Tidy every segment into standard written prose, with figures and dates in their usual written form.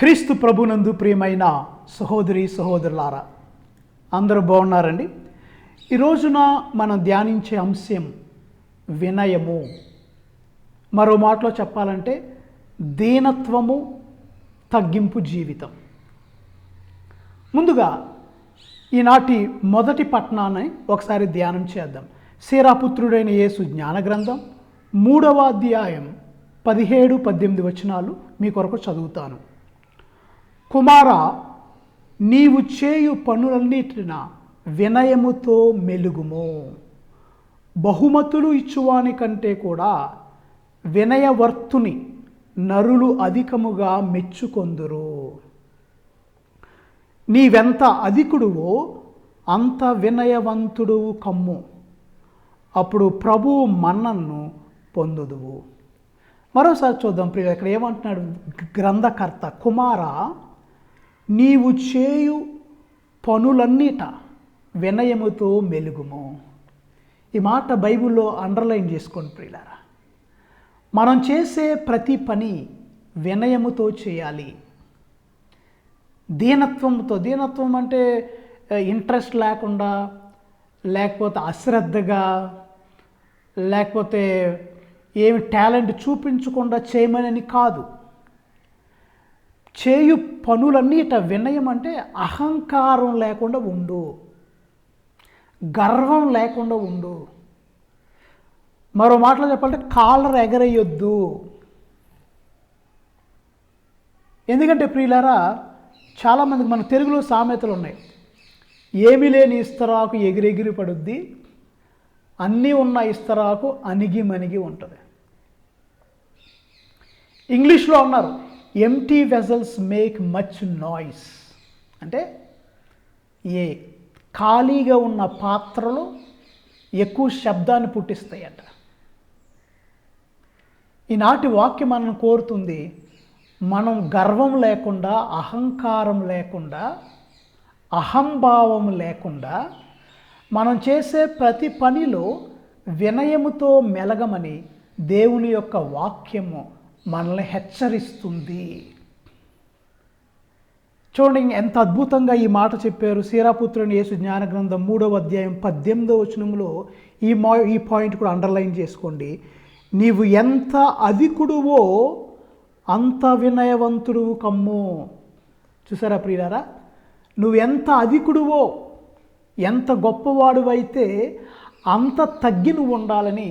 క్రీస్తు ప్రభునందు ప్రియమైన సహోదరి సహోదరులారా, అందరూ బాగున్నారండి. ఈ రోజున మనం ధ్యానించే అంశం వినయము. మరో మాటలో చెప్పాలంటే దీనత్వము, తగ్గింపు జీవితం. ముందుగా ఈనాటి మొదటి పట్టణాన్ని ఒకసారి ధ్యానం చేద్దాం. సీరాపుత్రుడైన యేసు జ్ఞాన గ్రంథం 3వ అధ్యాయం 17-18 వచనాలు మీ కొరకు చదువుతాను. కుమారా, నీవు చేయు పనులన్నిటిన వినయముతో మెలుగుము. బహుమతులు ఇచ్చువాని కంటే కూడా వినయవర్తుని నరులు అధికముగా మెచ్చుకొందురు. నీవెంత అధికుడువో అంత వినయవంతుడువు కమ్ము, అప్పుడు ప్రభువు మన్ననను పొందుదువు. మరోసారి చూద్దాం ప్రియ, ఇక్కడ ఏమంటున్నాడు గ్రంథకర్త? కుమారా, నీవు చేయు పనులన్నిట వినయముతో మెలుగుము. ఈ మాట బైబిల్లో అండర్లైన్ చేసుకోండి ప్రియులారా. మనం చేసే ప్రతి పని వినయముతో చేయాలి. దీనత్వంతో. దీనత్వం అంటే ఇంట్రెస్ట్ లేకుండా, లేకపోతే అశ్రద్ధగా, లేకపోతే ఏమి టాలెంట్ చూపించకుండా చేయమని కాదు. చేయు పనులన్నిట వినయం అంటే అహంకారం లేకుండా ఉండు, గర్వం లేకుండా ఉండు. మరో మాటలో చెప్పాలంటే కాలర్ ఎగరేయొద్దు. ఎందుకంటే ప్రియులారా, చాలామందికి మన తెలుగులో సామెతలు ఉన్నాయి. ఏమీ లేని ఇస్తరాకు ఎగిరెగిరి పడుద్ది, అన్నీ ఉన్న ఇస్తరాకు అణిగి మణిగి ఉంటుంది. ఇంగ్లీష్లో అన్నారు, empty vessels make much noise. అంటే ఏ ఖాళీగా ఉన్న పాత్రలు ఎక్కువ శబ్దాన్ని పుట్టిస్తాయట. ఈనాటి వాక్యం మనల్ని కోరుతుంది, మనం గర్వం లేకుండా, అహంకారం లేకుండా, అహంభావం లేకుండా మనం చేసే ప్రతి పనిలో వినయముతో మెలగమని దేవుని యొక్క వాక్యము మనల్ని హెచ్చరిస్తుంది. చూడండి ఎంత అద్భుతంగా ఈ మాట చెప్పారు. సీరాపుత్రుని యేసు జ్ఞాన గ్రంథం 3వ అధ్యాయం 18వ వచనంలో ఈ పాయింట్ కూడా అండర్లైన్ చేసుకోండి. నీవు ఎంత అధికుడువో అంత వినయవంతుడు కమ్ము. చూసారా ప్రియులారా, నువ్వు ఎంత అధికుడువో, ఎంత గొప్పవాడువైతే అంత తగ్గి నువ్వు ఉండాలని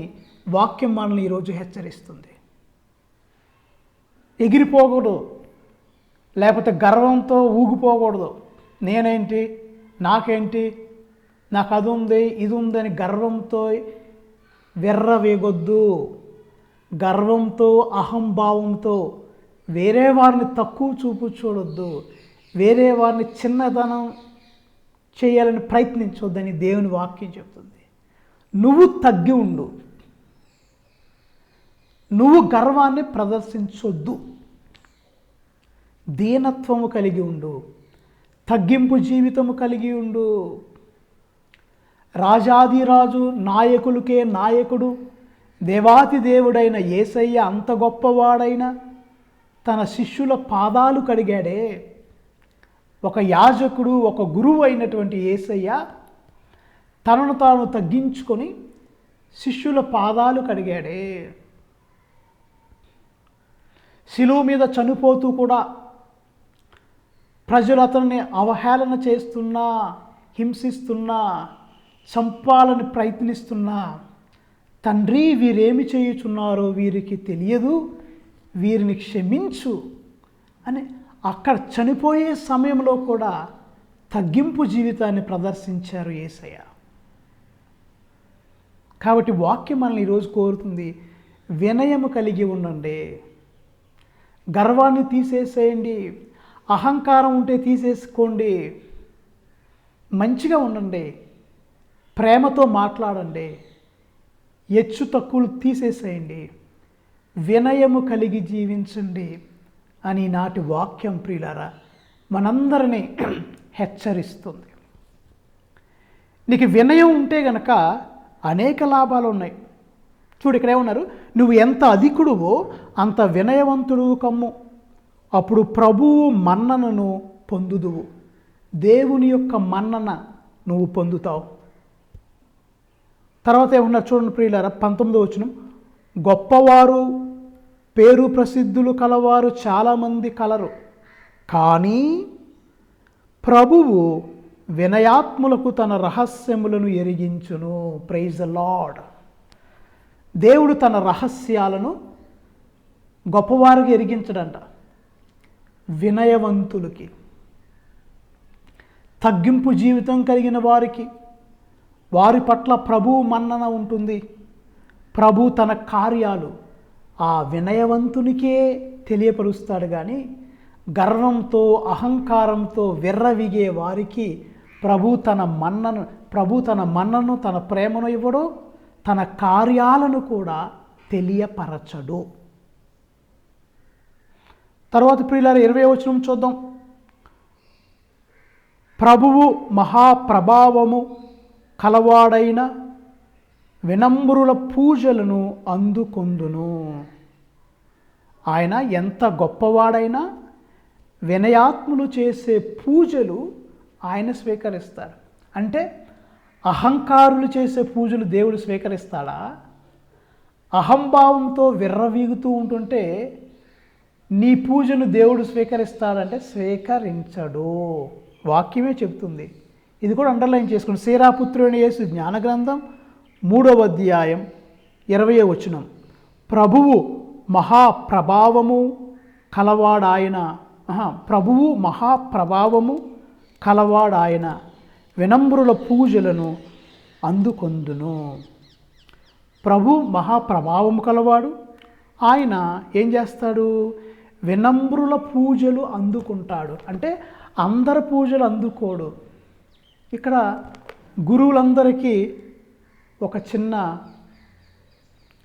వాక్యం మనల్ని ఈరోజు హెచ్చరిస్తుంది. ఎగిరిపోకూడదు, లేకపోతే గర్వంతో ఊగిపోకూడదు. నేనేంటి, నాకేంటి, నాకు అది ఉంది ఇది ఉందని గర్వంతో వెర్రవేగొద్దు. గర్వంతో, అహంభావంతో వేరే వారిని తక్కువ చూపు చూడొద్దు. వేరే వారిని చిన్నదనం చేయాలని ప్రయత్నించొద్దని దేవుని వాక్యం చెప్తుంది. నువ్వు తగ్గి ఉండు, నువ్వు గర్వాన్ని ప్రదర్శించొద్దు. దీనత్వము కలిగి ఉండు, తగ్గింపు జీవితము కలిగి ఉండు. రాజాదిరాజు, నాయకులకే నాయకుడు, దేవాతి దేవుడైన యేసయ్య అంత గొప్పవాడైన తన శిష్యుల పాదాలు కడిగాడే. ఒక యాజకుడు, ఒక గురువు అయినటువంటి యేసయ్య తనను తాను తగ్గించుకొని శిష్యుల పాదాలు కడిగాడే. శిలువ మీద చనిపోతూ కూడా ప్రజలు అతన్ని అవహేళన చేస్తున్నా, హింసిస్తున్నా, చంపాలని ప్రయత్నిస్తున్నా, తండ్రి వీరేమి చేయుచున్నారో వీరికి తెలియదు, వీరిని క్షమించు అని అక్కడ చనిపోయే సమయంలో కూడా తగ్గింపు జీవితాన్ని ప్రదర్శించారు యేసయ్య. కాబట్టి వాక్యం మనల్ని ఈరోజు కోరుతుంది, వినయము కలిగి ఉండండి. గర్వాన్ని తీసేసేయండి, అహంకారం ఉంటే తీసేసుకోండి. మంచిగా ఉండండి, ప్రేమతో మాట్లాడండి, హెచ్చు తక్కువలు తీసేసేయండి, వినయము కలిగి జీవించండి అని నాటి వాక్యం ప్రియులారా మనందరినీ హెచ్చరిస్తుంది. నీకు వినయం ఉంటే గనక అనేక లాభాలు ఉన్నాయి. చూడు, ఇక్కడ ఏమన్నారు, నువ్వు ఎంత అధికుడువో అంత వినయవంతుడు కమ్ము, అప్పుడు ప్రభువు మన్ననను పొందుదువు. దేవుని యొక్క మన్నన నువ్వు పొందుతావు. తర్వాత ఏమన్నారు చూడండి ప్రియులారా, 19వ వచనం. గొప్పవారు పేరు ప్రసిద్ధులు కలవారు చాలామంది కలరు, కానీ ప్రభువు వినయాత్ములకు తన రహస్యములను ఎరిగించును. Praise the Lord. దేవుడు తన రహస్యాలను గొప్పవారికి ఎరిగించడంట, వినయవంతులకి, తగ్గింపు జీవితం కలిగిన వారికి, వారి పట్ల ప్రభువు మన్నన ఉంటుంది. ప్రభు తన కార్యాలు ఆ వినయవంతునికే తెలియపరుస్తాడు. కానీ గర్వంతో అహంకారంతో విర్రవిగే వారికి ప్రభు తన మన్నను తన ప్రేమను ఇవ్వడు, తన కార్యాలను కూడా తెలియపరచడు. తర్వాత ప్రియులారా 20వ వచనం చూద్దాం. ప్రభువు మహాప్రభావము కలవాడైన వినమ్రుల పూజలను అందుకొందును. ఆయన ఎంత గొప్పవాడైనా వినయాత్ములు చేసే పూజలు ఆయన స్వీకరిస్తాడు. అంటే అహంకారులు చేసే పూజలు దేవుడు స్వీకరిస్తాడా? అహంభావంతో విర్రవీగుతూ ఉంటుంటే నీ పూజను దేవుడు స్వీకరిస్తాడంటే స్వీకరించడు. వాక్యమే చెప్తుంది. ఇది కూడా అండర్లైన్ చేసుకోండి. సీరాపుత్రుని యేసు జ్ఞాన గ్రంథం 3వ అధ్యాయం 20వ వచనం. ప్రభువు మహాప్రభావము కలవాడాయన వినమ్రుల పూజలను అందుకొందును. ప్రభు మహాప్రభావము కలవాడు. ఆయన ఏం చేస్తాడు? వినమ్రుల పూజలు అందుకుంటాడు. అంటే అందరి పూజలు అందుకోడు. ఇక్కడ గురువులందరికీ ఒక చిన్న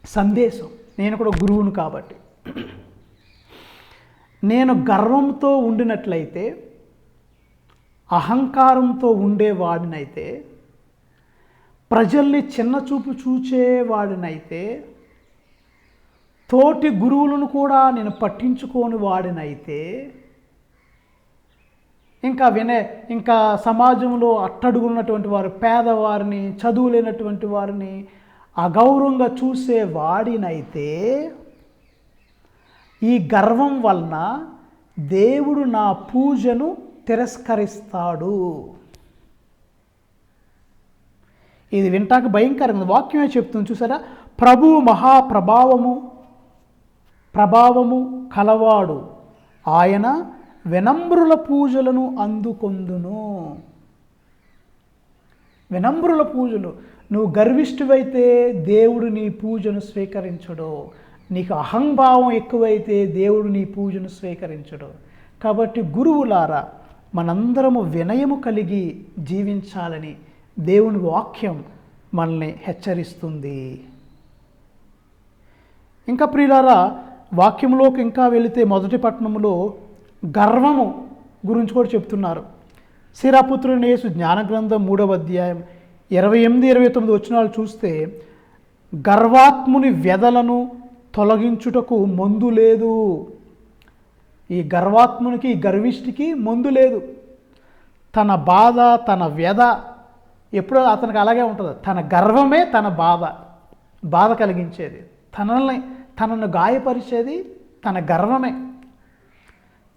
సందేశం. నేను కూడా గురువును కాబట్టి, నేను గర్వంతో ఉండినట్లయితే, అహంకారంతో ఉండేవాడినైతే, ప్రజల్ని చిన్నచూపు చూచేవాడినైతే, తోటి గురువులను కూడా నేను పట్టించుకోని వాడినైతే, ఇంకా సమాజంలో అట్టడుగున్నటువంటి వారు, పేదవారిని, చదువులేనటువంటి వారిని అగౌరవంగా చూసే వాడినైతే, ఈ గర్వం వలన దేవుడు నా పూజను తిరస్కరిస్తాడు. ఇది వింటాక భయంకరంగా వాక్యమే చెప్తుంది. చూసారా? ప్రభువు ప్రభావము కలవాడు, ఆయన వినమ్రుల పూజలను అందుకొందును. వినమ్రుల పూజలు. నువ్వు గర్విష్ఠువైతే దేవుడు నీ పూజను స్వీకరించడు. నీకు అహంభావం ఎక్కువైతే దేవుడు నీ పూజను స్వీకరించడు. కాబట్టి గురువులారా, మనందరము వినయము కలిగి జీవించాలని దేవుని వాక్యం మనల్ని హెచ్చరిస్తుంది. ఇంకా ప్రియులారా, వాక్యంలోకి ఇంకా వెళితే మొదటి పట్టణంలో గర్వము గురించి కూడా చెప్తున్నారు. సీరాపుత్రుని యేసు జ్ఞాన గ్రంథం 3వ అధ్యాయం 28-29 వచనాలు చూస్తే, గర్వాత్ముని వ్యధలను తొలగించుటకు మందు లేదు. ఈ గర్వాత్మునికి, ఈ గర్విష్ఠికి మందు లేదు. తన బాధ, తన వ్యధ ఎప్పుడో అతనికి అలాగే ఉంటుంది. తన గర్వమే తన బాధ కలిగించేది, తనను గాయపరిచేది తన గర్వమే.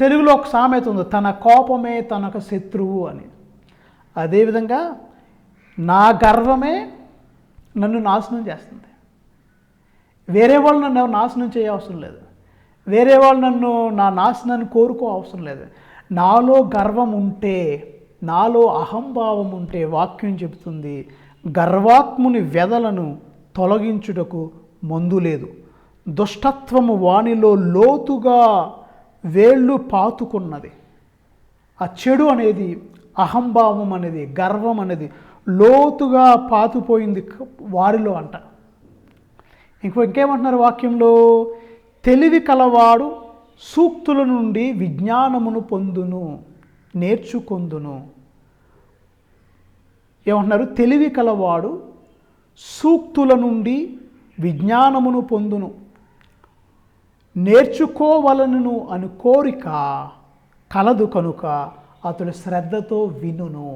తెలుగులో ఒక సామెత ఉంది, తన కోపమే తనకు శత్రువు అని. అదేవిధంగా నా గర్వమే నన్ను నాశనం చేస్తుంది. వేరే వాళ్ళు నన్ను నాశనం చేయవసరం లేదు. వేరే వాళ్ళు నా నాశనాన్ని కోరుకో అవసరం లేదు. నాలో గర్వం ఉంటే, నాలో అహంభావం ఉంటే వాక్యం చెబుతుంది, గర్వాత్ముని వ్యధలను తొలగించుటకు మందు లేదు. దుష్టత్వము వానిలో లోతుగా వేళ్ళు పాతుకున్నది. ఆ చెడు అనేది, అహంభావం అనేది, గర్వం అనేది లోతుగా పాతుపోయింది వారిలో అంట. ఇంకేమంటున్నారు వాక్యంలో? తెలివి కలవాడు సూక్తుల నుండి విజ్ఞానమును పొందును, నేర్చుకొందును. ఏమంటున్నారు? తెలివి కలవాడు సూక్తుల నుండి విజ్ఞానమును పొందును, నేర్చుకోవలనను అను కోరిక కలదు కనుక అతడు శ్రద్ధతో వినును.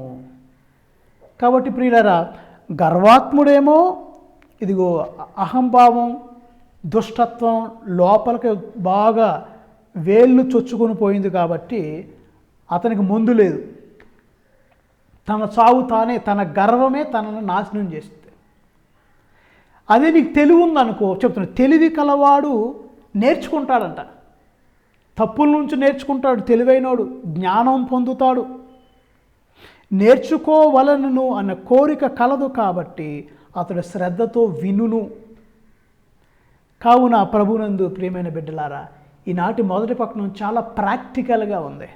కాబట్టి ప్రియులారా, గర్వాత్ముడేమో ఇదిగో అహంభావం, దుష్టత్వం లోపలికి బాగా వేళ్ళు చొచ్చుకొని పోయింది కాబట్టి అతనికి ముందు లేదు. తన చావు తానే, తన గర్వమే తనను నాశనం చేస్తుంది. అదే నీకు తెలివి ఉందనుకో, చెప్తున్నా, తెలివి కలవాడు నేర్చుకుంటాడంట. తప్పుల నుంచి నేర్చుకుంటాడు. తెలివైనోడు జ్ఞానం పొందుతాడు. నేర్చుకోవలనను అన్న కోరిక కలదు కాబట్టి అతడు శ్రద్ధతో వినును. కావున ప్రభునందు ప్రియమైన బిడ్డలారా, ఈనాటి మొదటి పట్టణం చాలా ప్రాక్టికల్గా ఉంది.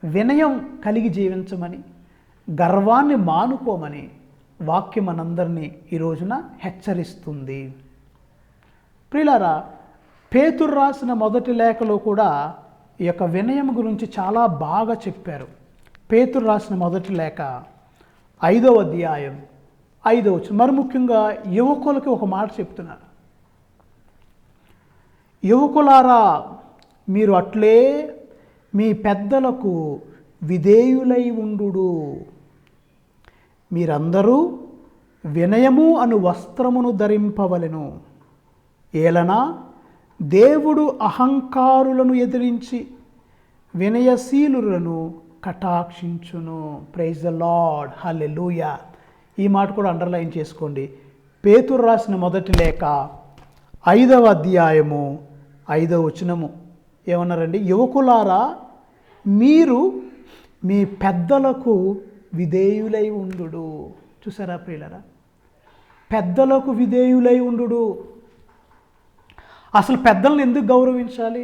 వినయం కలిగి జీవించమని, గర్వాన్ని మానుకోమని వాక్యం మనందరినీ ఈ రోజున హెచ్చరిస్తుంది. ప్రియులారా, పేతురు రాసిన మొదటి లేఖలో కూడా ఈ యొక్క వినయం గురించి చాలా బాగా చెప్పారు. పేతురు రాసిన మొదటి లేఖ 5వ అధ్యాయం 5వ వచనం. మరి ముఖ్యంగా యువకులకి ఒక మాట చెప్తున్నారు. యువకులారా, మీరు అట్లే మీ పెద్దలకు విధేయులై ఉండుడు. మీరందరూ వినయము అను వస్త్రమును ధరింపవలెను. ఏలనా దేవుడు అహంకారులను ఎదిరించి వినయశీలులను కటాక్షించును. ప్రైజ్ ద లార్డ్, హల్లెలూయా. ఈ మాట కూడా అండర్లైన్ చేసుకోండి. పేతురు రాసిన మొదటి లేఖ 5వ అధ్యాయము 5వ వచనము ఏమన్నారండి? యువకులారా, మీరు మీ పెద్దలకు విధేయులై ఉండుడు. చూసారా ప్రియులరా, పెద్దలకు విధేయులై ఉండుడు. అసలు పెద్దలను ఎందుకు గౌరవించాలి?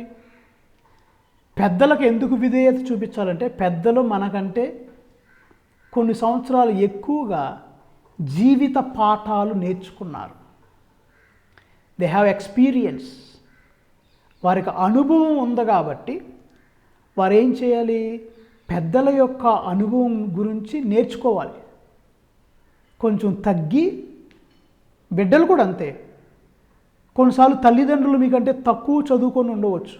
పెద్దలకు ఎందుకు విధేయత చూపించాలంటే, పెద్దలు మనకంటే కొన్ని సంవత్సరాలు ఎక్కువగా జీవిత పాఠాలు నేర్చుకున్నారు. They have experience. వారికి అనుభవం ఉంది కాబట్టి వారు ఏం చేయాలి? పెద్దల యొక్క అనుభవం గురించి నేర్చుకోవాలి. కొంచెం తగ్గి, బిడ్డలు కూడా అంతే. కొన్నిసార్లు తల్లిదండ్రులు మీకంటే తక్కువ చదువుకొని ఉండవచ్చు.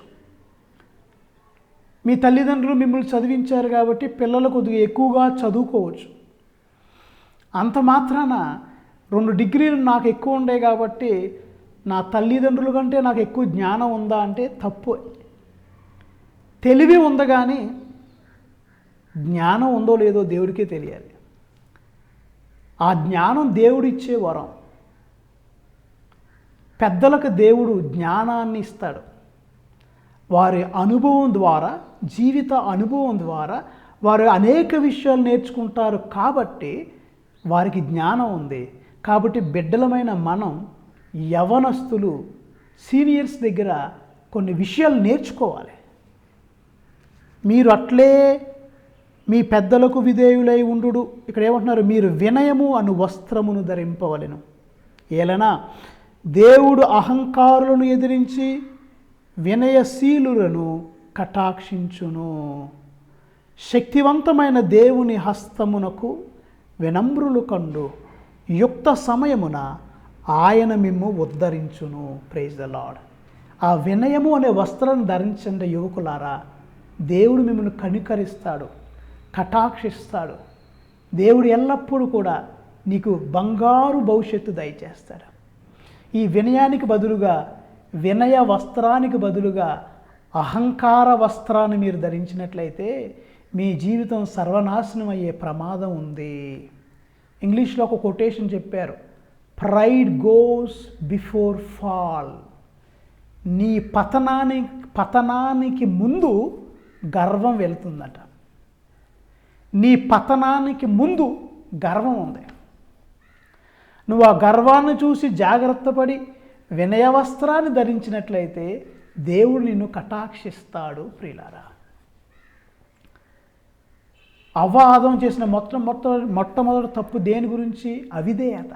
మీ తల్లిదండ్రులు మిమ్మల్ని చదివించారు కాబట్టి పిల్లలు కొద్దిగా ఎక్కువగా చదువుకోవచ్చు. అంత మాత్రాన 2 డిగ్రీలు నాకు ఎక్కువ ఉండే కాబట్టి నా తల్లిదండ్రుల కంటే నాకు ఎక్కువ జ్ఞానం ఉందా అంటే తప్పు. తెలివి ఉంది కానీ జ్ఞానం ఉందో లేదో దేవుడికే తెలియాలి. ఆ జ్ఞానం దేవుడిచ్చే వరం. పెద్దలకు దేవుడు జ్ఞానాన్ని ఇస్తాడు. వారి అనుభవం ద్వారా, జీవిత అనుభవం ద్వారా వారు అనేక విషయాలు నేర్చుకుంటారు కాబట్టి వారికి జ్ఞానం ఉంది. కాబట్టి బిడ్డలమైన మనం, యవనస్తులు, సీనియర్స్ దగ్గర కొన్ని విషయాలు నేర్చుకోవాలి. మీరు అట్లే మీ పెద్దలకు విధేయులై ఉండుడు. ఇక్కడ ఏమంటున్నారు? మీరు వినయము అను వస్త్రమును ధరింపవలెను. ఏలనా దేవుడు అహంకారులను ఎదిరించి వినయశీలులను కటాక్షించును. శక్తివంతమైన దేవుని హస్తమునకు వినమ్రులు కండు యుక్త సమయమున ఆయన మిమ్ము ఉద్ధరించును. Praise the lord. ఆ వినయము అనే వస్త్రాన్ని ధరించండి యువకులారా. దేవుడు మిమ్మల్ని కనికరిస్తాడు, కటాక్షిస్తాడు. దేవుడు ఎల్లప్పుడూ కూడా నీకు బంగారు భవిష్యత్తు దయచేస్తాడు. ఈ వినయానికి బదులుగా, వినయ వస్త్రానికి బదులుగా అహంకార వస్త్రాన్ని మీరు ధరించినట్లయితే మీ జీవితం సర్వనాశనం అయ్యే ప్రమాదం ఉంది. ఇంగ్లీష్లో ఒక కొటేషన్ చెప్పారు, ప్రైడ్ గోస్ బిఫోర్ ఫాల్. నీ పతనానికి ముందు గర్వం వెళ్తుందట. నీ పతనానికి ముందు గర్వం ఉంది. నువ్వు ఆ గర్వాన్ని చూసి జాగ్రత్త పడి వినయ వస్త్రాన్ని ధరించినట్లయితే దేవుడు నిన్ను కటాక్షిస్తాడు. ప్రియులారా, అవాదం చేసిన మొట్టమొదటి తప్పు దేని గురించి? అవిధేయత.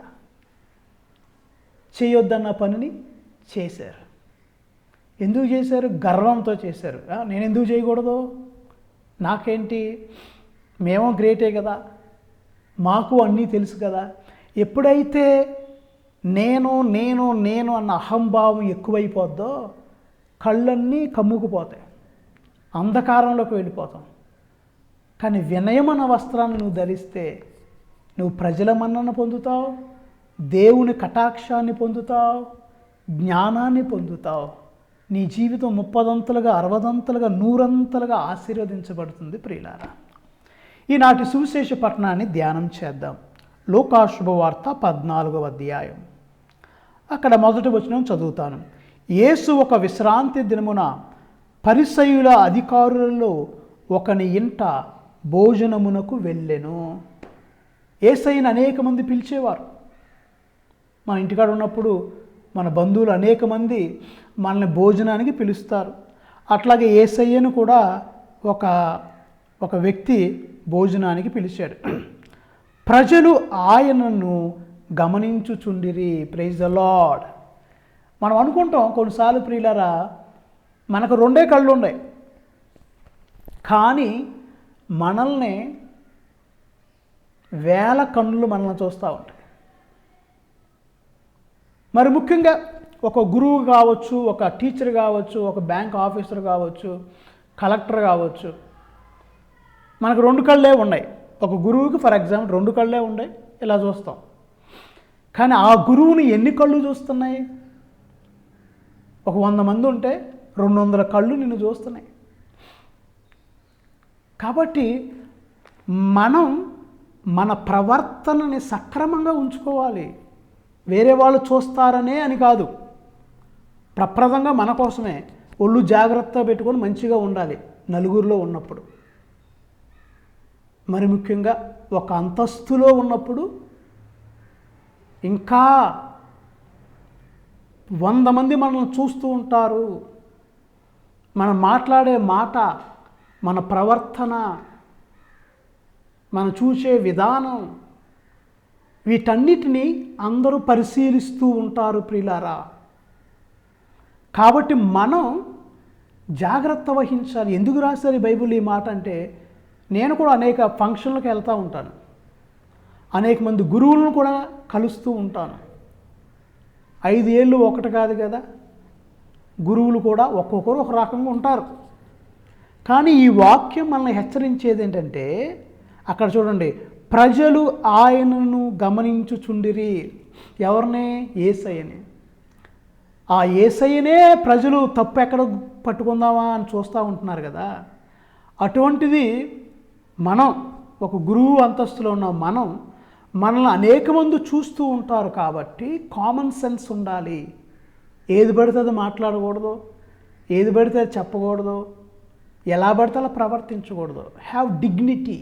చేయొద్దన్న పనిని చేశారు. ఎందుకు చేశారు? గర్వంతో చేశారు. నేను ఎందుకు చేయకూడదు, నాకేంటి, మేము గ్రేటే కదా, మాకు అన్నీ తెలుసు కదా. ఎప్పుడైతే నేను నేను నేను అన్న అహంభావం ఎక్కువైపోద్దో కళ్ళన్నీ కమ్ముకుపోతాయి, అంధకారంలోకి వెళ్ళిపోతాం. కానీ వినయం అన్న వస్త్రాన్ని నువ్వు ధరిస్తే నువ్వు ప్రజల మన్నన పొందుతావు, దేవుని కటాక్షాన్ని పొందుతావు, జ్ఞానాన్ని పొందుతావు. నీ జీవితం 30 60 100 ఆశీర్వదించబడుతుంది ప్రియులారా. ఈనాటి సువిశేష పట్టణాన్ని ధ్యానం చేద్దాం. లూకా శుభవార్త 14వ అధ్యాయం. అక్కడ మొదటి వచనం చదువుతాను. యేసు ఒక విశ్రాంతి దినమున పరిసయ్యుల అధికారులలో ఒకని ఇంట భోజనమునకు వెళ్ళెను. యేసయ్యను అనేక మంది పిలిచేవారు. మన ఇంటికాడ ఉన్నప్పుడు మన బంధువులు అనేక మంది మనల్ని భోజనానికి పిలుస్తారు. అట్లాగే యేసయ్యను కూడా ఒక వ్యక్తి భోజనానికి పిలిచాడు. ప్రజలు ఆయనను గమనించుచుండిరి. Praise the lord. మనం అనుకుంటాం కొన్నిసార్లు ప్రియులారా, మనకు 2 కళ్ళు ఉన్నాయి, కానీ మనల్ని వేల కన్నులు మనల్ని చూస్తూ ఉంటాయి. మరి ముఖ్యంగా ఒక గురువు కావచ్చు, ఒక టీచర్ కావచ్చు, ఒక బ్యాంక్ ఆఫీసర్ కావచ్చు, కలెక్టర్ కావచ్చు, మనకు 2 కళ్ళే ఉన్నాయి. ఒక గురువుకి ఫర్ ఎగ్జాంపుల్ 2 కళ్ళే ఉన్నాయి, ఇలా చూస్తాం. కానీ ఆ గురువుని ఎన్ని కళ్ళు చూస్తున్నాయి? ఒక 100 మంది ఉంటే 200 కళ్ళు నిన్ను చూస్తున్నాయి. కాబట్టి మనం మన ప్రవర్తనని సక్రమంగా ఉంచుకోవాలి. వేరే వాళ్ళు చూస్తారనే అని కాదు, ప్రప్రదంగా మన కోసమే ఒళ్ళు జాగ్రత్తగా పెట్టుకొని మంచిగా ఉండాలి నలుగురిలో ఉన్నప్పుడు. మరి ముఖ్యంగా ఒక అంతస్తులో ఉన్నప్పుడు ఇంకా 100 మంది మనల్ని చూస్తూ ఉంటారు. మనం మాట్లాడే మాట, మన ప్రవర్తన, మనం చూసే విధానం, వీటన్నిటినీ అందరూ పరిశీలిస్తూ ఉంటారు ప్రియులారా. కాబట్టి మనం జాగ్రత్త వహించాలి. ఎందుకు రాశారు ఈ బైబిల్ ఈ మాట అంటే, నేను కూడా అనేక ఫంక్షన్లకు వెళ్తూ ఉంటాను, అనేక మంది గురువులను కూడా కలుస్తూ ఉంటాను. 5 ఏళ్ళు ఒకటి కాదు కదా, గురువులు కూడా ఒక్కొక్కరు ఒక రకంగా ఉంటారు. కానీ ఈ వాక్యం మనల్ని హెచ్చరించేది ఏంటంటే, అక్కడ చూడండి, ప్రజలు ఆయనను గమనించుచుండిరి. ఎవరినే? యేసయ్యని. ఆ యేసయ్యనే ప్రజలు తప్పు ఎక్కడ పట్టుకుందామా అని చూస్తూ ఉంటున్నారు కదా. అటువంటిది మనం ఒక గురువు అంతస్తులో ఉన్న మనల్ని అనేక మంది చూస్తూ ఉంటారు. కాబట్టి కామన్ సెన్స్ ఉండాలి. ఏది పడితే అది మాట్లాడకూడదు, ఏది పడితే అది చెప్పకూడదు, ఎలా పడితే అలా ప్రవర్తించకూడదు. Have dignity,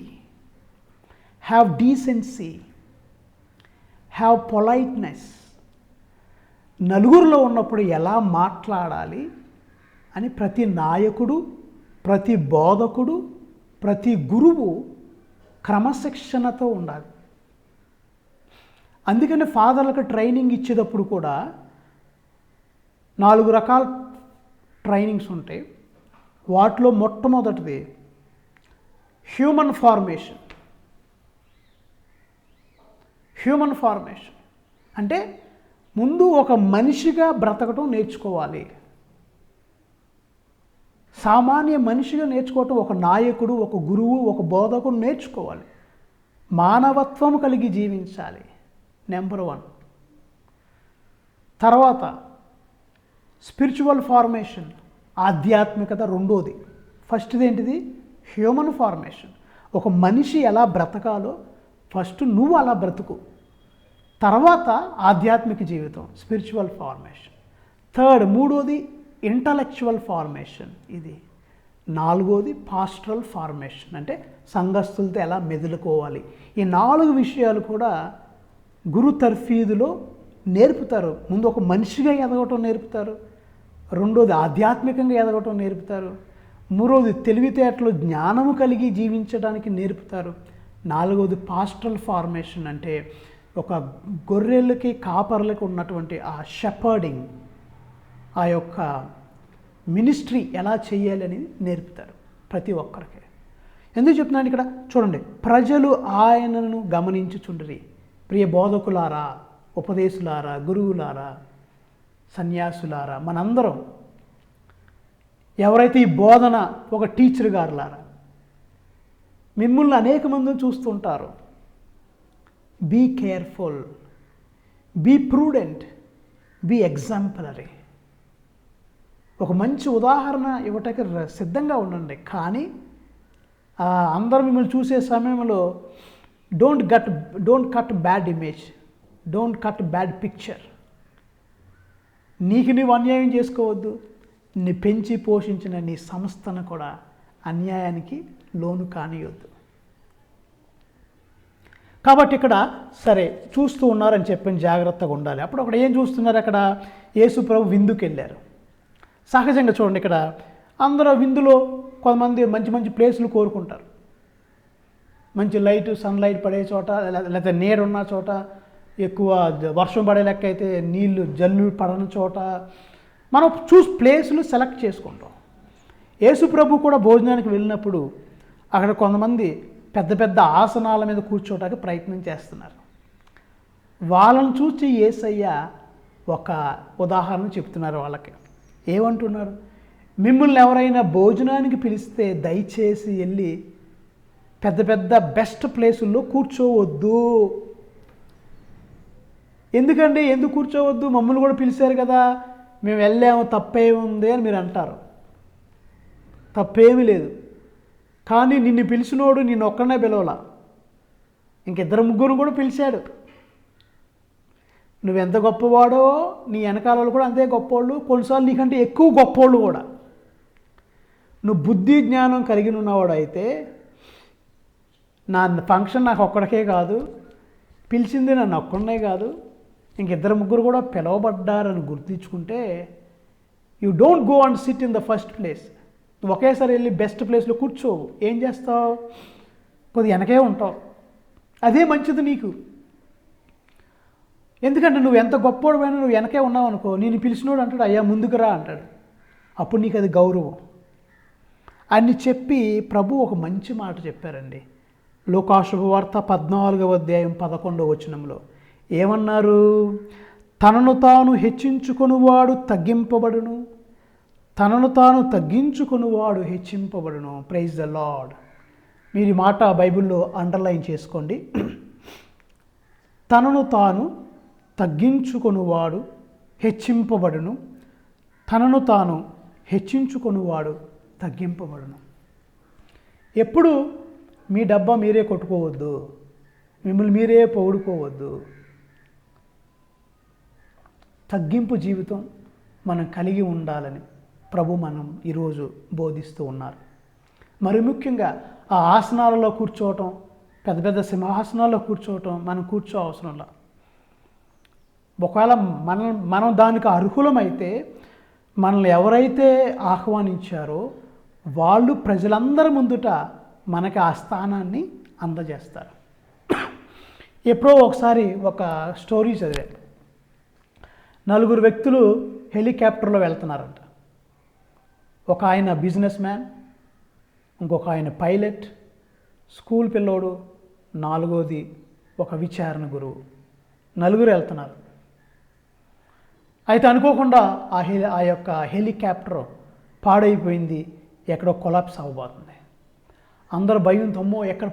have decency, have politeness. నలుగురిలో ఉన్నప్పుడు ఎలా మాట్లాడాలి అని ప్రతి నాయకుడు, ప్రతి బోధకుడు, ప్రతి గురువు క్రమశిక్షణతో ఉండాలి. అందుకని ఫాదర్లకు ట్రైనింగ్ ఇచ్చేటప్పుడు కూడా 4 రకాల ట్రైనింగ్స్ ఉంటాయి. వాటిలో మొట్టమొదటిది హ్యూమన్ ఫార్మేషన్. హ్యూమన్ ఫార్మేషన్ అంటే ముందు ఒక మనిషిగా బ్రతకటం నేర్చుకోవాలి. సామాన్య మనిషిగా నేర్చుకోవటం ఒక నాయకుడు, ఒక గురువు, ఒక బోధకుడు నేర్చుకోవాలి. మానవత్వం కలిగి జీవించాలి, నెంబర్ 1. తర్వాత స్పిరిచువల్ ఫార్మేషన్, ఆధ్యాత్మికత రెండోది. ఫస్ట్ది ఏంటిది? Human formation. ఒక మనిషి ఎలా బ్రతకాలో ఫస్ట్ నువ్వు అలా బ్రతుకు. తర్వాత ఆధ్యాత్మిక జీవితం, స్పిరిచువల్ ఫార్మేషన్. మూడోది ఇంటలెక్చువల్ ఫార్మేషన్, ఇది. 4వది పాస్టరల్ ఫార్మేషన్, అంటే సంఘస్థులతో ఎలా మెదులుకోవాలి. ఈ 4 విషయాలు కూడా గురు తర్ఫీదులో నేర్పుతారు. ముందు ఒక మనిషిగా ఎదగటం నేర్పుతారు, రెండోది ఆధ్యాత్మికంగా ఎదగటం నేర్పుతారు, మూడోది తెలివితేటలు జ్ఞానము కలిగి జీవించడానికి నేర్పుతారు, 4వది పాస్టరల్ ఫార్మేషన్, అంటే ఒక గొర్రెలకి కాపర్లకి ఉన్నటువంటి ఆ షెపర్డింగ్, ఆ యొక్క మినిస్ట్రీ ఎలా చేయాలి అని నేర్పుతారు ప్రతి ఒక్కరికి. ఎందుకు చెప్తున్నాను ఇక్కడ చూడండి, ప్రజలు ఆయనను గమనించుచుండిరి. ప్రియ బోధకులారా, ఉపదేశులారా, గురువులారా, సన్యాసులారా, మనందరం ఎవరైతే ఈ బోధన ఒక టీచర్ గారులారా మిమ్మల్ని అనేక మందిని చూస్తుంటారు. Be careful, be prudent, be exemplary. ఒక మంచి ఉదాహరణ ఇవ్వటానికి సిద్ధంగా ఉండండి. కానీ అందరూ మిమ్మల్ని చూసే సమయంలో don't cut bad image, don't cut bad picture. నీకు నీవు అన్యాయం చేసుకోవద్దు. నీ పెంచి పోషించిన నీ సంస్థను కూడా అన్యాయానికి లోను కానియొద్దు. కాబట్టి ఇక్కడ సరే చూస్తూ ఉన్నారని చెప్పిన జాగ్రత్తగా ఉండాలి. అప్పుడు అక్కడ ఏం చూస్తున్నారు? అక్కడ యేసు ప్రభు విందుకు వెళ్ళారు. సహజంగా చూడండి, ఇక్కడ అందరూ విందులో కొంతమంది మంచి మంచి ప్లేసులు కోరుకుంటారు. మంచి సన్లైట్ పడే చోట, లేకపోతే నీడ ఉన్న చోట, ఎక్కువ వర్షం పడే లెక్క అయితే నీళ్లు జల్లు పడని చోట మనం ప్లేసులు సెలెక్ట్ చేసుకుంటాం. యేసు ప్రభు కూడా భోజనానికి వెళ్ళినప్పుడు అక్కడ కొంతమంది పెద్ద పెద్ద ఆసనాల మీద కూర్చోవడానికి ప్రయత్నం చేస్తున్నారు. వాళ్ళని చూసి యేసయ్య ఒక ఉదాహరణ చెప్తున్నారు వాళ్ళకి. ఏమంటున్నారు? మిమ్మల్ని ఎవరైనా భోజనానికి పిలిస్తే దయచేసి వెళ్ళి పెద్ద పెద్ద బెస్ట్ ప్లేసుల్లో కూర్చోవద్దు. ఎందుకండి? ఎందుకు కూర్చోవద్దు? మమ్మల్ని కూడా పిలిచారు కదా, మేము వెళ్ళాము, తప్పేముంది అని మీరు అంటారు. తప్పేమీ లేదు. కానీ నిన్ను పిలిచినోడు నిన్ను ఒక్కడనే పిలవలా, ఇంకిద్దరు ముగ్గురు కూడా పిలిచాడు. నువ్వెంత గొప్పవాడో నీ వెనకాల వాళ్ళు కూడా అంతే గొప్పవాళ్ళు, కొన్నిసార్లు నీకంటే ఎక్కువ గొప్పవాళ్ళు కూడా. నువ్వు బుద్ధి జ్ఞానం కలిగి ఉన్నవాడు అయితే నా ఫంక్షన్ నాకు ఒక్కడికే కాదు, పిలిచింది నన్ను ఒక్కడనే కాదు, ఇంకిద్దరు ముగ్గురు కూడా పిలవబడ్డారని గుర్తించుకుంటే you don't go and sit in the first place. నువ్వు ఒకేసారి వెళ్ళి బెస్ట్ ప్లేస్లో కూర్చోవు. ఏం చేస్తావు? కొద్దిగా వెనకే ఉంటావు. అదే మంచిది నీకు. ఎందుకంటే నువ్వు ఎంత గొప్పవాడివైనా నువ్వు వెనకే ఉన్నావు అనుకో, నేను పిలిచినోడు అంటాడు అయ్యా ముందుకు రా అంటాడు. అప్పుడు నీకు అది గౌరవం అని చెప్పి ప్రభు ఒక మంచి మాట చెప్పారండి. లోకాశుభవార్త 14వ అధ్యాయం 11వ వచనంలో ఏమన్నారు? తనను తాను హెచ్చించుకొనువాడు తగ్గింపబడును, తనను తాను తగ్గించుకొనువాడు హెచ్చింపబడును. Praise the Lord. మీరు ఈ మాట బైబిల్లో అండర్లైన్ చేసుకోండి. తనను తాను తగ్గించుకొనువాడు హెచ్చింపబడును, తనను తాను హెచ్చించుకొనువాడు తగ్గింపబడును. ఎప్పుడు మీ డబ్బా మీరే కొట్టుకోవద్దు, మిమ్మల్ని మీరే పొగుడుకోవద్దు. తగ్గింపు జీవితం మనం కలిగి ఉండాలని ప్రభు మనం ఈరోజు బోధిస్తూ ఉన్నారు. మరి ముఖ్యంగా ఆ ఆసనాలలో కూర్చోవటం, పెద్ద పెద్ద సింహాసనాల్లో కూర్చోవటం మనం కూర్చో అవసరంలా. ఒకవేళ మనం దానికి అర్హులమైతే మనల్ని ఎవరైతే ఆహ్వానించారో వాళ్ళు ప్రజలందరి ముందుట మనకి ఆ స్థానాన్ని అందజేస్తారు. ఎప్పుడో ఒకసారి ఒక స్టోరీ చదివాను. 4 వ్యక్తులు హెలికాప్టర్లో వెళ్తున్నారంట. ఒక ఆయన బిజినెస్ మ్యాన్, ఇంకొక ఆయన పైలట్, స్కూల్ పిల్లోడు, 4వది ఒక విచారణ గురువు. 4 వెళ్తున్నారు. అయితే అనుకోకుండా ఆ యొక్క హెలికాప్టర్ పాడైపోయింది, ఎక్కడో కొలాప్స్ అవ్వబోతుంది. అందరూ భయంతో అమ్మో ఎక్కడ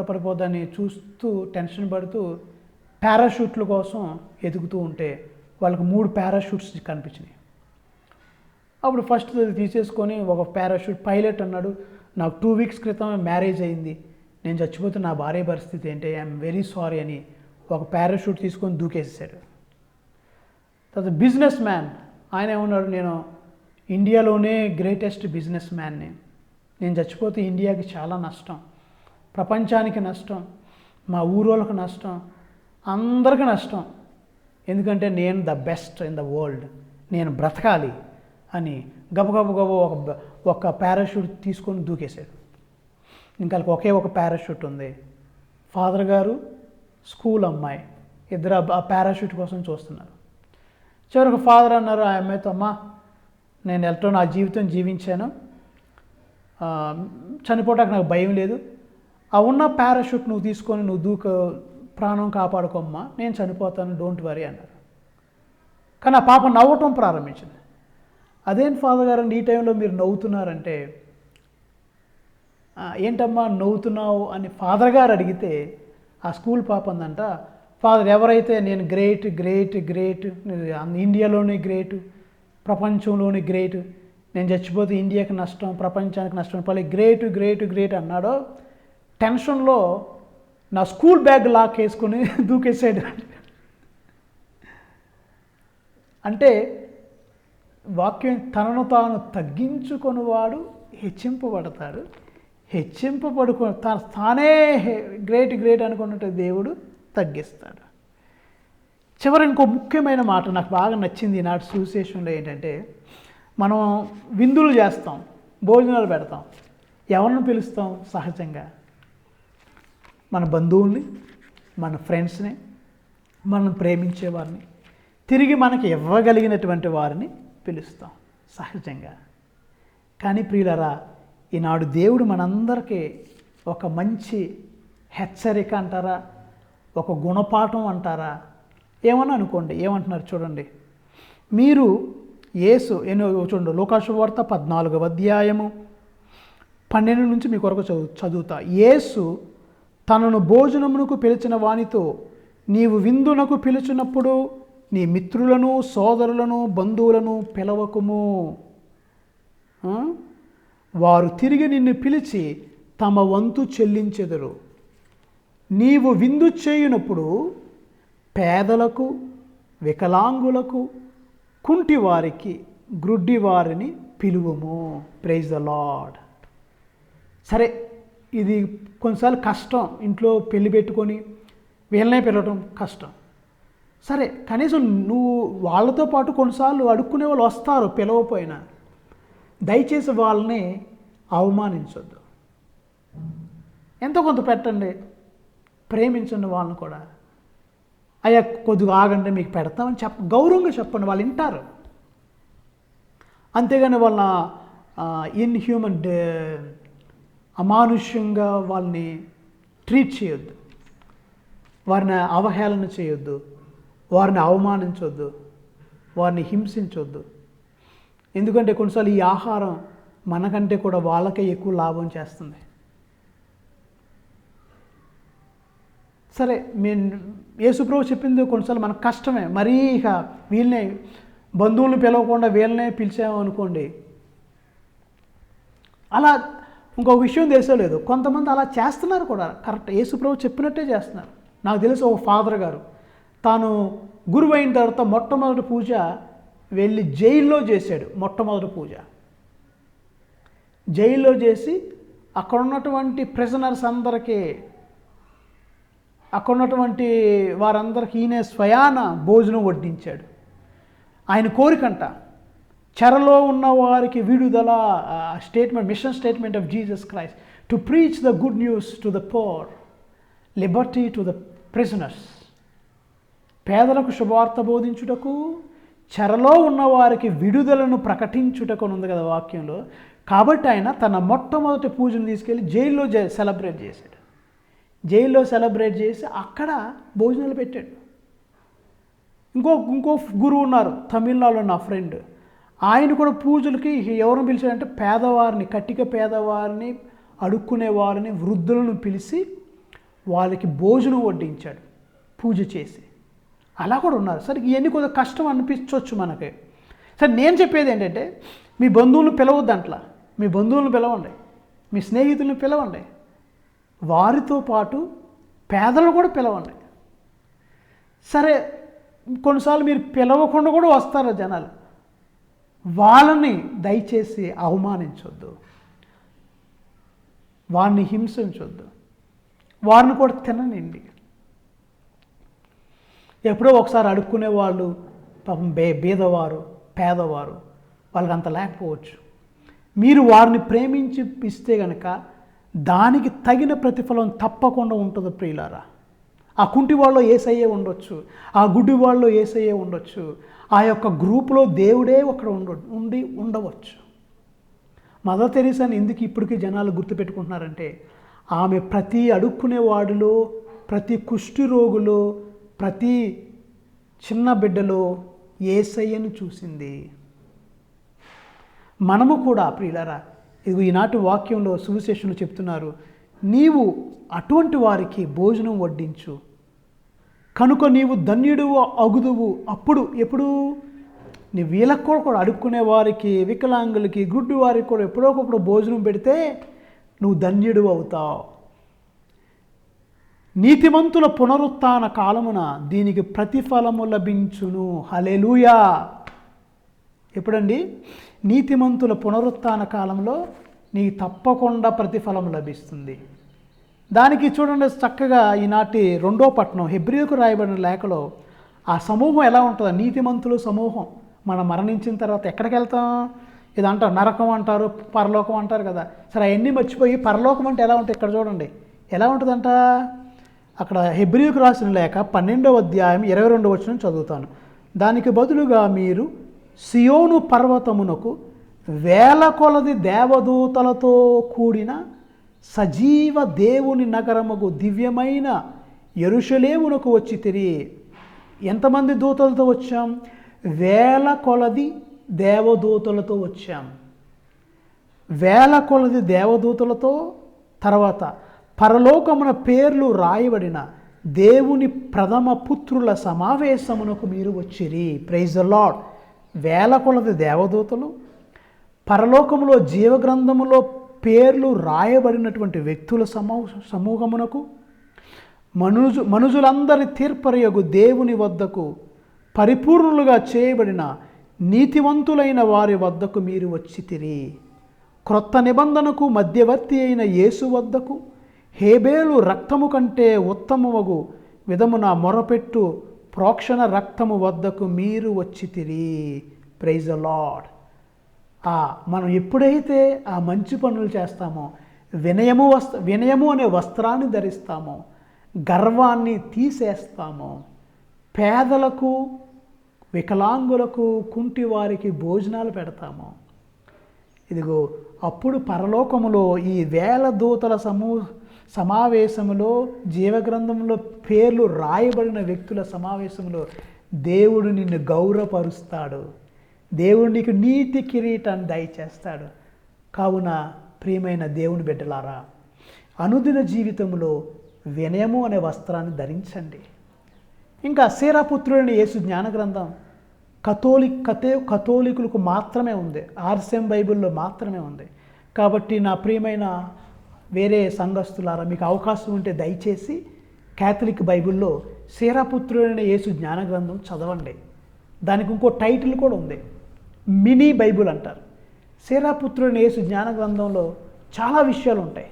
పడిపోద్దా అని చూస్తూ టెన్షన్ పడుతూ పారాషూట్ల కోసం ఎదుగుతూ ఉంటే వాళ్ళకి 3 పారాషూట్స్ కనిపించినాయి. అప్పుడు ఫస్ట్ తీసేసుకొని ఒక పారాషూట్ పైలట్ అన్నాడు, నాకు 2 వీక్స్ క్రితం మ్యారేజ్ అయింది, నేను చచ్చిపోతే నా భార్య పరిస్థితి ఏంటి, ఐఎమ్ వెరీ సారీ అని ఒక పారాషూట్ తీసుకొని దూకేసాడు. తర్వాత బిజినెస్ మ్యాన్ ఆయన ఏమన్నాడు, నేను ఇండియాలోనే గ్రేటెస్ట్ బిజినెస్ మ్యాన్ని, నేను చచ్చిపోతే ఇండియాకి చాలా నష్టం, ప్రపంచానికి నష్టం, మా ఊరోళ్ళకి నష్టం, అందరికీ నష్టం, ఎందుకంటే నేను the best in the world, నేను బ్రతకాలి అని గబగబ ఒక పారాషూట్ తీసుకొని దూకేశాడు. ఇంకా ఒకే ఒక పారాషూట్ ఉంది. ఫాదర్ గారు, స్కూల్ అమ్మాయి ఇద్దరు ఆ పారాషూట్ కోసం చూస్తున్నారు. చివరికి ఫాదర్ అన్నారు ఆ అమ్మాయితో, అమ్మా నేను వెళ్తాను, నా జీవితం జీవించాను, చనిపోవటానికి నాకు భయం లేదు, ఆ ఉన్న పారాషూట్ నువ్వు తీసుకొని నువ్వు ప్రాణం కాపాడుకోమ్మా, నేను చనిపోతాను, డోంట్ వరీ అన్నారు. కానీ ఆ పాప నవ్వటం ప్రారంభించింది. అదేం ఫాదర్ గారు ఈ టైంలో మీరు నవ్వుతున్నారంటే, ఏంటమ్మా నవ్వుతున్నావు అని ఫాదర్ గారు అడిగితే ఆ స్కూల్ పాప అందంట, ఫాదర్ ఎవరైతే నేను గ్రేట్ గ్రేట్ గ్రేట్, ఇండియాలోనే గ్రేట్, ప్రపంచంలోనే గ్రేట్, నేను చచ్చిపోతే ఇండియాకి నష్టం, ప్రపంచానికి నష్టం, పల్లె గ్రేట్ గ్రేట్ గ్రేట్ అన్నాడో టెన్షన్లో నా స్కూల్ బ్యాగ్ లాక్ వేసుకొని దూకేసాడు. అంటే వాక్యం తనను తాను తగ్గించుకొనివాడు హెచ్చింపబడతాడు, తానే గ్రేట్ గ్రేట్ అనుకున్నట్టు దేవుడు తగ్గిస్తాడు. చివరి ఇంకో ముఖ్యమైన మాట నాకు బాగా నచ్చింది ఈనాటి సువిశేషంలో ఏంటంటే, మనం విందులు చేస్తాం, భోజనాలు పెడతాం, ఎవరిని పిలుస్తాం? సహజంగా మన బంధువుల్ని, మన ఫ్రెండ్స్ని, మనం ప్రేమించేవారిని, తిరిగి మనకి ఇవ్వగలిగినటువంటి వారిని పిలుస్తాం సహజంగా. కానీ ప్రియులరా, ఈనాడు దేవుడు మనందరికీ ఒక మంచి హెచ్చరిక అంటారా, ఒక గుణపాఠం అంటారా, ఏమన్నా అనుకోండి, ఏమంటున్నారు చూడండి. మీరు యేసు చూడండి, లోకాశువార్త 14వ అధ్యాయము 12 నుంచి మీ కొరకు చదువుతా. యేసు తనను భోజనమునకు పిలిచిన వానితో, నీవు విందునకు పిలిచినప్పుడు నీ మిత్రులను, సోదరులను, బంధువులను పిలవకుము. వారు తిరిగి నిన్ను పిలిచి తమ వంతు చెల్లించెదరు. నీవు విందు చేయునప్పుడు పేదలకు, వికలాంగులకు, కుంటివారికి, గ్రుడ్డివారిని పిలువము. Praise the Lord. సరే, ఇది కొన్నిసార్లు కష్టం, ఇంట్లో పెళ్లి పెట్టుకొని వీళ్ళనే పిలవటం కష్టం. సరే, కనీసం నువ్వు వాళ్ళతో పాటు కొన్నిసార్లు అడుక్కునే వాళ్ళు వస్తారు పిలవపోయినా, దయచేసి వాళ్ళని అవమానించొద్దు. ఎంతో కొంత పెట్టండి, ప్రేమించండి వాళ్ళని కూడా. అయ్యా కొద్దిగా ఆగండి మీకు పెడతామని గౌరవంగా చెప్పండి, వాళ్ళు వింటారు. అంతేగాని వాళ్ళ ఇన్హ్యూమన్ అమానుష్యంగా వాళ్ళని ట్రీట్ చేయొద్దు, వారిని అవహేళన చేయొద్దు, వారిని అవమానించొద్దు, వారిని హింసించొద్దు. ఎందుకంటే కొన్నిసార్లు ఈ ఆహారం మనకంటే కూడా వాళ్ళకే ఎక్కువ లాభం చేస్తుంది. సరే, యేసుప్రభు చెప్పింది కొన్నిసార్లు మనకు కష్టమే. మరీ ఇక వీళ్ళనే బంధువులను పిలవకుండా వీళ్ళనే పిలిచామనుకోండి, అలా ఇంకో విషయం తెలిసలేదు, కొంతమంది అలా చేస్తున్నారు కూడా. కరెక్ట్, యేసుప్రభు చెప్పినట్టే చేస్తున్నారు. నాకు తెలిసి ఒక ఫాదర్ గారు తాను గురువు అయిన తర్వాత మొట్టమొదటి పూజ వెళ్ళి జైల్లో చేశాడు. మొట్టమొదటి పూజ జైల్లో చేసి అక్కడ ఉన్నటువంటి ప్రిజనర్స్ అందరికీ, అక్కడ ఉన్నటువంటి వారందరికీ ఈయన స్వయాన భోజనం వడ్డించాడు. ఆయన కోరికంట చెరలో ఉన్న వారికి విడుదల. Statement, mission statement of Jesus Christ to preach the good news to the pour, Liberty to the prisoners. పేదలకు శుభవార్త బోధించుటకు, చెరలో ఉన్నవారికి విడుదలను ప్రకటించుటకు ఉంది కదా వాక్యంలో. కాబట్టి ఆయన తన మొట్టమొదటి పూజను తీసుకెళ్ళి జైల్లో సెలబ్రేట్ చేశాడు. జైల్లో సెలబ్రేట్ చేసి అక్కడ భోజనాలు పెట్టాడు. ఇంకో గురువు ఉన్నారు తమిళనాడులో, నా ఫ్రెండ్. ఆయన కూడా పూజలకి ఎవరిని పిలిచాడంటే పేదవారిని, కట్టిక పేదవారిని, అడుక్కునే వారిని, వృద్ధులను పిలిచి వాళ్ళకి భోజనం వడ్డించాడు పూజ చేసి. అలా కూడా ఉన్నారు. సరే, ఇవన్నీ కొద్దిగా కష్టం అనిపించవచ్చు మనకి. సరే, నేను చెప్పేది ఏంటంటే, మీ బంధువులను పిలవద్దు అంట్లా. మీ బంధువులను పిలవండి, మీ స్నేహితులను పిలవండి, వారితో పాటు పేదలను కూడా పిలవండి. సరే, కొన్నిసార్లు మీరు పిలవకుండా కూడా వస్తారు జనాలు, వాళ్ళని దయచేసి అవమానించొద్దు, వారిని హింసించొద్దు, వారిని కూడా తిననండి. ఎప్పుడో ఒకసారి అడుక్కునే వాళ్ళు, పాపం బీదవారు, పేదవారు, వాళ్ళకి అంత లేకపోవచ్చు. మీరు వారిని ప్రేమించి ఇస్తే కనుక దానికి తగిన ప్రతిఫలం తప్పకుండా ఉంటుంది ప్రియులారా. ఆ కుంటి వాళ్ళలో యేసయ్యే ఉండొచ్చు, ఆ గుడ్డి వాళ్ళలో యేసయ్యే ఉండొచ్చు, ఆ యొక్క గ్రూపులో దేవుడే ఒకడు ఉండవచ్చు. మదర్ తెరీసాని ఎందుకు ఇప్పటికీ జనాలు గుర్తుపెట్టుకుంటున్నారంటే, ఆమె ప్రతి అడుక్కునే వాడిలో, ప్రతి కుష్టి రోగులో, ప్రతి చిన్న బిడ్డలో యేసయ్యను చూసింది. మనము కూడా ప్రియులారా, ఇది ఈనాటి వాక్యంలో సువిశేషులు చెప్తున్నారు, నీవు అటువంటి వారికి భోజనం వడ్డించు, కనుక నీవు ధన్యుడు అగుదువు. అప్పుడు ఎప్పుడు నీ వీళ్ళకు కూడా అడుక్కునే వారికి, వికలాంగులకి, గుడ్డి వారికి కూడా ఎప్పుడోకప్పుడు భోజనం పెడితే నువ్వు ధన్యుడు అవుతావు. నీతిమంతుల పునరుత్థాన కాలమున దీనికి ప్రతిఫలము లభించును. హల్లెలూయా. ఎప్పుడండి? నీతిమంతుల పునరుత్థాన కాలంలో నీకు తప్పకుండా ప్రతిఫలం లభిస్తుంది. దానికి చూడండి, చక్కగా ఈనాటి 2వ పట్టణం హెబ్రీయులకు రాయబడిన లేఖలో ఆ సమూహం ఎలా ఉంటుందో, నీతిమంతుల సమూహం. మనం మరణించిన తర్వాత ఎక్కడికి వెళ్తాం? ఇది అంటారు, నరకం అంటారు, పరలోకం అంటారు కదా. సరే, అవన్నీ మర్చిపోయి పరలోకం అంటే ఎలా ఉంటుంది ఇక్కడ చూడండి, ఎలా ఉంటుందంట. అక్కడ హెబ్రీయులకు రాసిన లేఖ 12వ అధ్యాయం 22వ వచనం చదువుతాను. దానికి బదులుగా మీరు సియోను పర్వతమునకు వేల కొలది దేవదూతలతో కూడిన సజీవ దేవుని నగరముకు దివ్యమైన యెరూషలేమునకు వచ్చి తిరిగి. ఎంతమంది దూతలతో వచ్చాం? వేల కొలది దేవదూతలతో వచ్చాం. వేల కొలది దేవదూతలతో, తర్వాత పరలోకమున పేర్లు రాయబడిన దేవుని ప్రథమ పుత్రుల సమావేశమునకు మీరు వచ్చిరి. Praise the lord. వేల కొలది దేవదూతలు, పరలోకములో జీవగ్రంథములో పేర్లు రాయబడినటువంటి వ్యక్తుల సమూహమునకు, మనుజులందరి తీర్పరయగు దేవుని వద్దకు పరిపూర్ణులుగా చేయబడిన నీతివంతులైన వారి వద్దకు మీరు వచ్చితిరి. క్రొత్త నిబంధనకు మధ్యవర్తి అయిన యేసు వద్దకు, హేబేలు రక్తము కంటే ఉత్తమమగు విధమున మొరపెట్టు ప్రోక్షణ రక్తము వద్దకు మీరు వచ్చితిరి. Praise the lord. మనం ఎప్పుడైతే ఆ మంచి పనులు చేస్తామో, వినయము అనే వస్త్రాన్ని ధరిస్తామో, గర్వాన్ని తీసేస్తామో, పేదలకు, వికలాంగులకు, కుంటి వారికి భోజనాలు పెడతాము, ఇదిగో అప్పుడు పరలోకములో ఈ వేల దూతల సమావేశములో, జీవగ్రంథంలో పేర్లు రాయబడిన వ్యక్తుల సమావేశంలో దేవుడు నిన్ను గౌరవపరుస్తాడు. దేవుడు నీకు నీతి కిరీటాన్ని దయచేస్తాడు. కావున ప్రియమైన దేవుని బిడ్డలారా, అనుదిన జీవితంలో వినయము అనే వస్త్రాన్ని ధరించండి. ఇంకా సీరాపుత్రుడైన యేసు జ్ఞానగ్రంథం కథోలికులకు మాత్రమే ఉంది, ఆర్సీఎం బైబిల్లో మాత్రమే ఉంది. కాబట్టి నా ప్రియమైన వేరే సంఘస్థులారా, మీకు అవకాశం ఉంటే దయచేసి క్యాథలిక్ బైబిల్లో సీరాపుత్రుడైన యేసు జ్ఞానగ్రంథం చదవండి. దానికి ఇంకో టైటిల్ కూడా ఉంది, మినీ బైబిల్ అంటారు. సీరాపుత్రుడైన యేసు జ్ఞానగ్రంథంలో చాలా విషయాలు ఉంటాయి.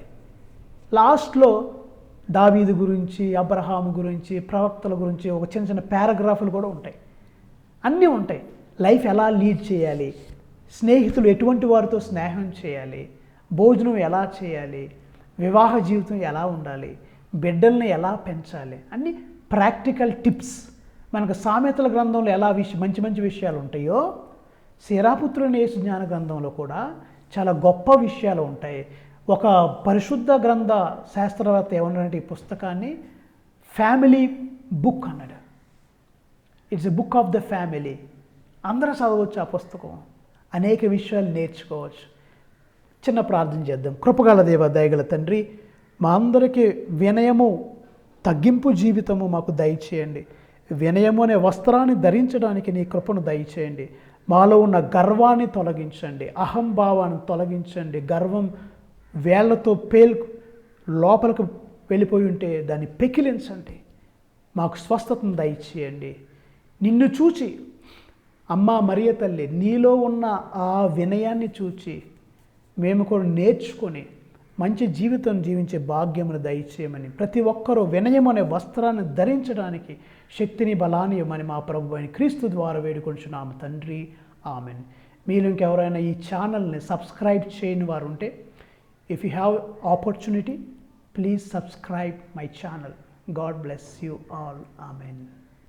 లాస్ట్లో దావీదు గురించి, అబ్రహాము గురించి, ప్రవక్తల గురించి ఒక చిన్న చిన్న పారాగ్రాఫ్లు కూడా ఉంటాయి. అన్నీ ఉంటాయి. లైఫ్ ఎలా లీడ్ చేయాలి, స్నేహితులు ఎటువంటి వారితో స్నేహం చేయాలి, భోజనం ఎలా చేయాలి, వివాహ జీవితం ఎలా ఉండాలి, బిడ్డల్ని ఎలా పెంచాలి, అన్ని ప్రాక్టికల్ టిప్స్. మనకు సామెతల గ్రంథంలో ఎలా మంచి మంచి విషయాలు ఉంటాయో, సీరాపుత్రుని యేసు జ్ఞాన గ్రంథంలో కూడా చాలా గొప్ప విషయాలు ఉంటాయి. ఒక పరిశుద్ధ గ్రంథ శాస్త్రవేత్త ఏమన్నాడంటే ఈ పుస్తకాన్ని ఫ్యామిలీ బుక్ అన్నాడు. It's a book of the family. అందరూ చదవచ్చు ఆ పుస్తకం, అనేక విషయాలు నేర్చుకోవచ్చు. చిన్న ప్రార్థన చేద్దాం. కృపగల దేవ, దయగల తండ్రి, మా అందరికీ వినయము, తగ్గింపు జీవితము మాకు దయచేయండి. వినయము అనే వస్త్రాన్ని ధరించడానికి నీ కృపను దయచేయండి. మాలో ఉన్న గర్వాన్ని తొలగించండి, అహంభావాన్ని తొలగించండి. గర్వం వేళ్లతో లోపలికి వెళ్ళిపోయి ఉంటే దాన్ని పెకిలించండి. మాకు స్వస్థతను దయచేయండి. నిన్ను చూచి, అమ్మా మరియ తల్లి, నీలో ఉన్న ఆ వినయాన్ని చూచి మేము కూడా నేర్చుకొని మంచి జీవితం జీవించే భాగ్యమును దయచేయమని, ప్రతి ఒక్కరూ వినయం అనే వస్త్రాన్ని ధరించడానికి శక్తిని, బలాన్ని ఇవ్వమని మా ప్రభు అయిన క్రీస్తు ద్వారా వేడుకొంచున్నాము తండ్రి. ఆమెన్. మీరు ఇంకెవరైనా ఈ ఛానల్ని సబ్స్క్రైబ్ చేయని వారు ఉంటే, if you have opportunity, please subscribe my channel. God bless you all. Amen.